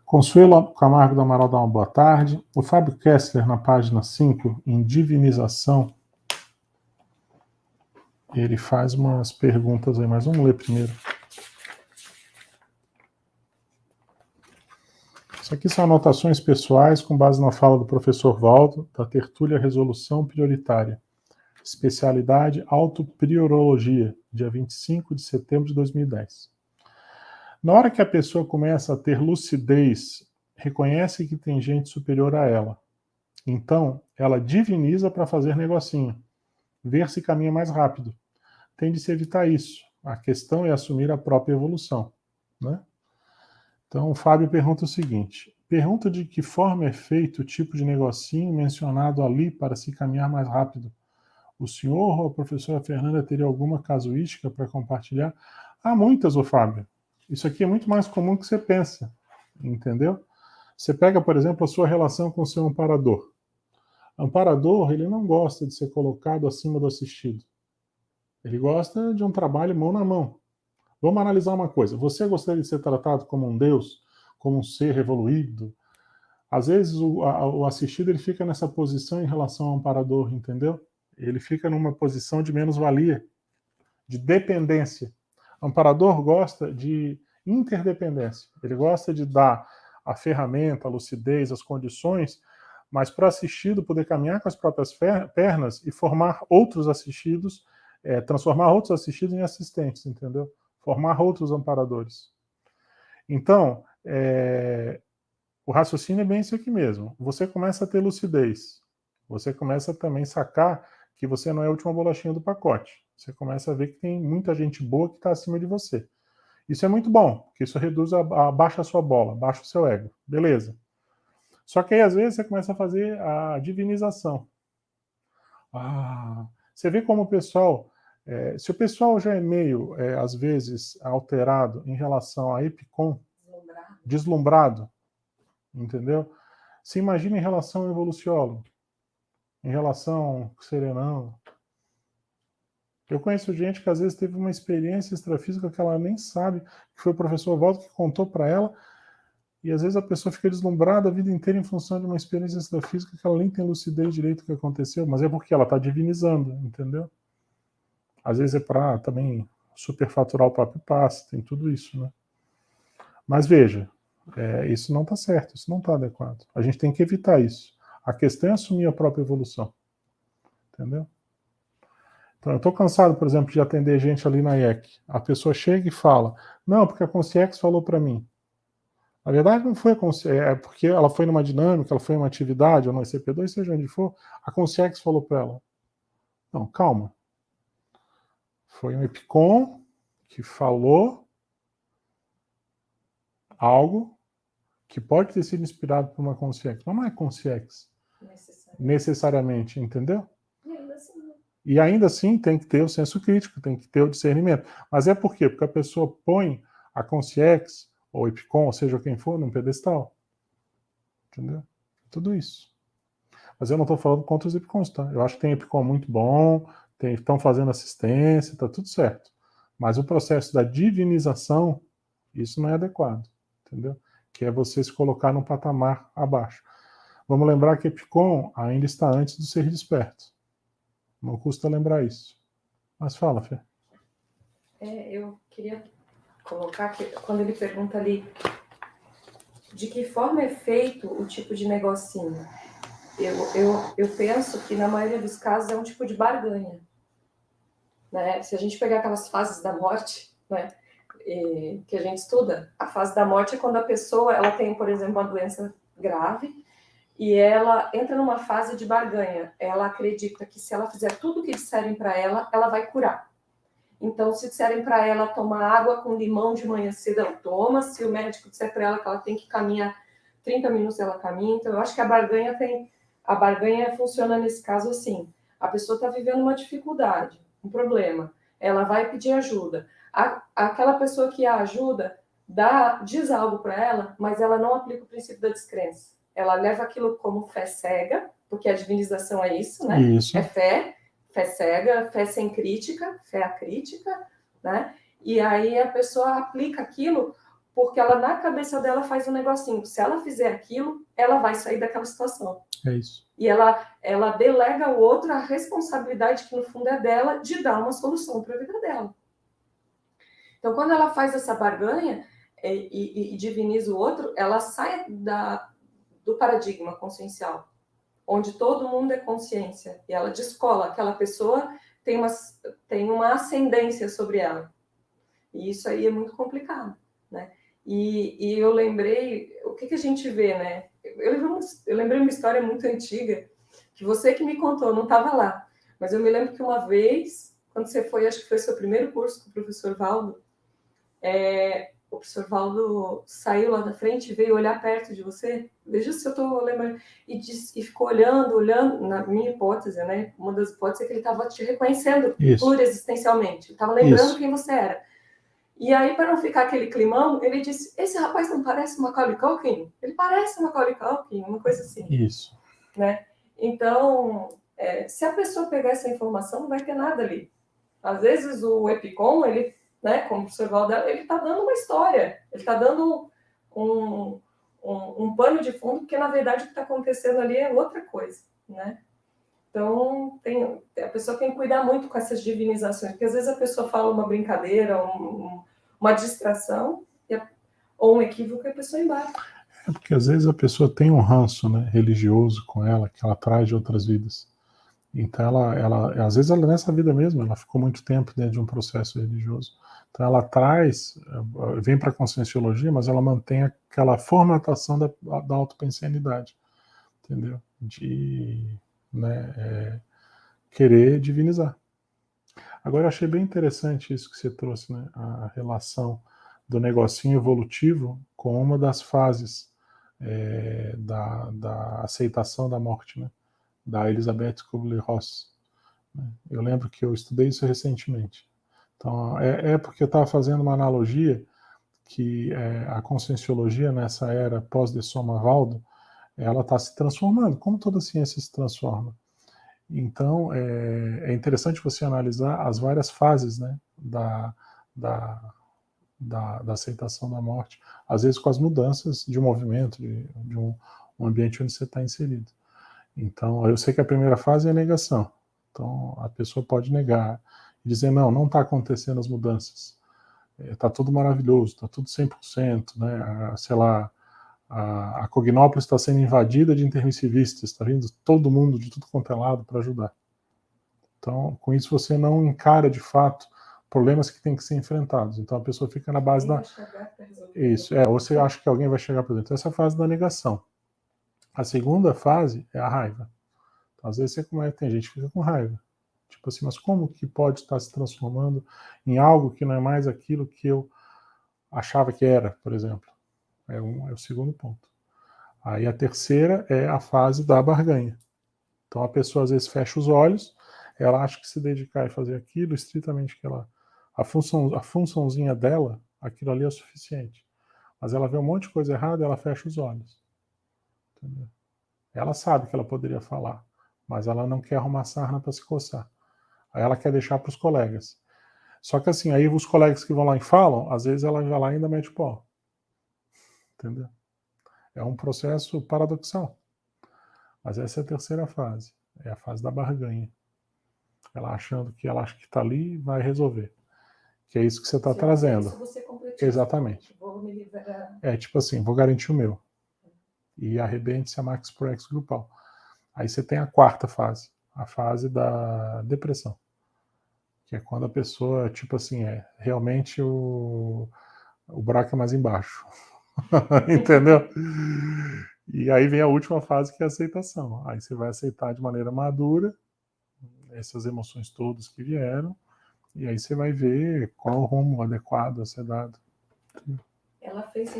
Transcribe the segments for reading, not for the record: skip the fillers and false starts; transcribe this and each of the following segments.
Consuelo Camargo do Amaral dá uma boa tarde. O Fábio Kessler, na página 5, em divinização, ele faz umas perguntas aí, mas vamos ler primeiro. Isso aqui são anotações pessoais com base na fala do professor Valdo, da tertúlia Resolução Prioritária. Especialidade Autopriorologia, dia 25 de setembro de 2010. Na hora que a pessoa começa a ter lucidez, reconhece que tem gente superior a ela. Então, ela diviniza para fazer negocinho, ver se caminha mais rápido. Tem de se evitar isso. A questão é assumir a própria evolução, né? Então, o Fábio pergunta o seguinte: pergunta de que forma é feito o tipo de negocinho mencionado ali para se caminhar mais rápido. O senhor ou a professora Fernanda teria alguma casuística para compartilhar? Há muitas, ô Fábio. Isso aqui é muito mais comum do que você pensa, entendeu? Você pega, por exemplo, a sua relação com o seu amparador. O amparador, ele não gosta de ser colocado acima do assistido. Ele gosta de um trabalho mão na mão. Vamos analisar uma coisa. Você gostaria de ser tratado como um Deus, como um ser evoluído? Às vezes o assistido ele fica nessa posição em relação ao amparador, entendeu? Ele fica numa posição de menos-valia, de dependência. O amparador gosta de interdependência. Ele gosta de dar a ferramenta, a lucidez, as condições, mas para o assistido poder caminhar com as próprias pernas e formar outros assistidos, transformar outros assistidos em assistentes, entendeu? Formar outros amparadores. Então, o raciocínio é bem isso aqui mesmo. Você começa a ter lucidez. Você começa também a sacar que você não é a última bolachinha do pacote. Você começa a ver que tem muita gente boa que está acima de você. Isso é muito bom, porque isso reduz, baixa a sua bola, baixa o seu ego. Beleza. Só que aí, às vezes, você começa a fazer a divinização. Você vê como o pessoal... se o pessoal já é meio, às vezes, alterado em relação a Epicom, deslumbrado, entendeu? Se imagina em relação ao evoluciólogo, em relação ao serenão. Eu conheço gente que às vezes teve uma experiência extrafísica que ela nem sabe, que foi o professor Waldo que contou para ela, e às vezes a pessoa fica deslumbrada a vida inteira em função de uma experiência extrafísica que ela nem tem lucidez direito do que aconteceu, mas é porque ela está divinizando, entendeu? Às vezes é para também superfaturar o próprio passe, tem tudo isso, né? Mas veja, isso não está certo, isso não está adequado. A gente tem que evitar isso. A questão é assumir a própria evolução, entendeu? Então, eu estou cansado, por exemplo, de atender gente ali na IEC. A pessoa chega e fala, não, porque a Concierge falou para mim. Na verdade, não foi a Concierge, é porque ela foi numa dinâmica, ela foi em uma atividade, ou no ICP2, seja onde for, a Concierge falou para ela. Não, calma. Foi um Epicom que falou algo que pode ter sido inspirado por uma Concierge. Mas não é Concierge necessariamente, entendeu? E ainda assim tem que ter o senso crítico, tem que ter o discernimento. Mas é por quê? Porque a pessoa põe a Concierge, ou Epicom, ou seja quem for, num pedestal. Entendeu? Tudo isso. Mas eu não estou falando contra os Epicoms, tá? Eu acho que tem Epicom muito bom, estão fazendo assistência, está tudo certo. Mas o processo da divinização, isso não é adequado. Entendeu? Que é você se colocar num patamar abaixo. Vamos lembrar que Epicom ainda está antes do ser desperto. Não custa lembrar isso. Mas fala, Fê. Eu queria colocar que quando ele pergunta ali de que forma é feito o tipo de negocinho, eu penso que na maioria dos casos é um tipo de barganha, né? Se a gente pegar aquelas fases da morte, né, que a gente estuda, a fase da morte é quando a pessoa ela tem, por exemplo, uma doença grave e ela entra numa fase de barganha. Ela acredita que se ela fizer tudo o que disserem para ela, ela vai curar. Então, se disserem para ela tomar água com limão de manhã cedo, ela toma. Se o médico disser para ela que ela tem que caminhar 30 minutos, ela caminha. Então, eu acho que a barganha funciona nesse caso assim. A pessoa está vivendo uma dificuldade, um problema. Ela vai pedir ajuda. Aquela pessoa que a ajuda diz algo para ela, mas ela não aplica o princípio da descrença. Ela leva aquilo como fé cega, porque a divinização é isso, né? Isso. É fé cega, fé sem crítica, fé acrítica, né? E aí a pessoa aplica aquilo porque ela, na cabeça dela, faz um negocinho. Se ela fizer aquilo, ela vai sair daquela situação. É isso. E ela delega ao outro a responsabilidade, que no fundo é dela, de dar uma solução para a vida dela. Então, quando ela faz essa barganha e diviniza o outro, ela sai do paradigma consciencial, onde todo mundo é consciência, e ela descola, aquela pessoa tem uma ascendência sobre ela. E isso aí é muito complicado, né? E eu lembrei, o que a gente vê, né? Eu lembrei uma história muito antiga, que você que me contou, não estava lá, mas eu me lembro que uma vez, quando você foi, acho que foi seu primeiro curso com o professor Valdo, o professor Valdo saiu lá da frente e veio olhar perto de você, veja se eu estou lembrando, e ficou olhando, na minha hipótese, né? Uma das hipóteses é que ele estava te reconhecendo pluriexistencialmente, estava lembrando quem você era. E aí, para não ficar aquele climão, ele disse, esse rapaz não parece Macaulay Culkin? Ele parece Macaulay Culkin, uma coisa assim. Isso. Né? Então, se a pessoa pegar essa informação, não vai ter nada ali. Às vezes o Epicom, ele, né, como o professor Valdo, ele está dando uma história, ele está dando um pano de fundo, porque na verdade o que está acontecendo ali é outra coisa, né? Então, a pessoa tem que cuidar muito com essas divinizações, porque às vezes a pessoa fala uma brincadeira, uma distração, ou um equívoco, e a pessoa embarca. É porque às vezes a pessoa tem um ranço, né, religioso com ela, que ela traz de outras vidas. Então, às vezes, nessa vida mesmo, ela ficou muito tempo dentro de um processo religioso. Então, ela vem para a conscienciologia, mas ela mantém aquela formatação da autopensenidade, entendeu? De, né, querer divinizar. Agora, eu achei bem interessante isso que você trouxe, né, a relação do negocinho evolutivo com uma das fases da aceitação da morte, né? Da Elizabeth Kubler-Ross. Eu lembro que eu estudei isso recentemente. Então, porque eu estava fazendo uma analogia que a conscienciologia, nessa era pós-de Soma-Waldo, ela está se transformando, como toda ciência se transforma. Então, é interessante você analisar as várias fases, né, da aceitação da morte, às vezes com as mudanças de um movimento, de um ambiente onde você está inserido. Então, eu sei que a primeira fase é a negação. Então, a pessoa pode negar e dizer, não está acontecendo as mudanças. Está tudo maravilhoso, está tudo 100%, né? Sei lá, a Cognópolis está sendo invadida de intermissivistas, está vindo todo mundo de tudo quanto é lado para ajudar. Então, com isso você não encara de fato problemas que têm que ser enfrentados. Então, a pessoa fica na base da... Isso, ou você acha que alguém vai chegar por dentro. Essa é a fase da negação. A segunda fase é a raiva. Então, às vezes tem gente que fica com raiva. Tipo assim, mas como que pode estar se transformando em algo que não é mais aquilo que eu achava que era, por exemplo? É o segundo ponto. Aí a terceira é a fase da barganha. Então a pessoa às vezes fecha os olhos, ela acha que se dedicar e fazer aquilo, estritamente que a funçãozinha dela, aquilo ali é o suficiente. Mas ela vê um monte de coisa errada, ela fecha os olhos. Entendeu? Ela sabe que ela poderia falar, mas ela não quer arrumar sarna para se coçar. Aí ela quer deixar para os colegas. Só que assim, aí os colegas que vão lá e falam, às vezes ela vai lá e ainda mete pau. Entendeu? É um processo paradoxal. Mas essa é a terceira fase. É a fase da barganha. Ela achando que ela acha que está ali e vai resolver. Que é isso que você está trazendo. Isso você completiza. Exatamente. Vou me liberar. Tipo assim, vou garantir o meu. E arrebente-se a Max por X grupal. Aí você tem a quarta fase. A fase da depressão. Que é quando a pessoa, tipo assim, realmente o buraco é mais embaixo. Entendeu? E aí vem a última fase, que é a aceitação. Aí você vai aceitar de maneira madura essas emoções todas que vieram, e aí você vai ver qual o rumo adequado a ser dado. Ela fez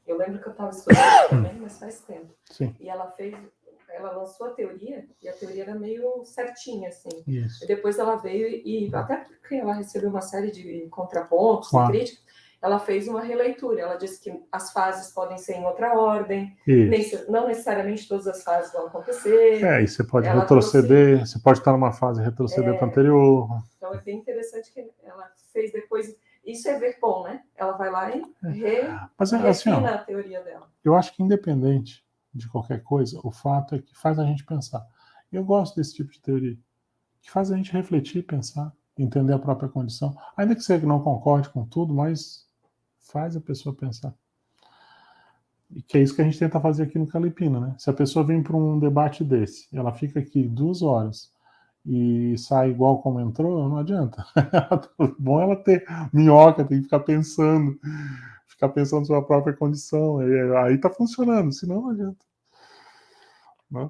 eu lembro que eu estava estudando também, mas faz tempo. Sim. E ela lançou a teoria, e a teoria era meio certinha, assim. Isso. E depois ela veio e, até porque ela recebeu uma série de contrapontos e críticas, ela fez uma releitura. Ela disse que as fases podem ser em outra ordem, não necessariamente todas as fases vão acontecer. E você pode retroceder, você pode estar numa fase e retroceder para a anterior. Então é bem interessante que ela fez depois. Isso é ver bom, né? Ela vai lá e Mas assim, refina a teoria dela. Eu acho que independente de qualquer coisa, o fato é que faz a gente pensar. Eu gosto desse tipo de teoria, que faz a gente refletir, pensar, entender a própria condição. Ainda que você não concorde com tudo, mas faz a pessoa pensar. E que é isso que a gente tenta fazer aqui no Calipina, né? Se a pessoa vem para um debate desse, ela fica aqui 2 horas e sai igual como entrou, não adianta. Bom ela ter minhoca, tem que ficar pensando sobre a própria condição. Aí tá funcionando, senão não adianta. Né?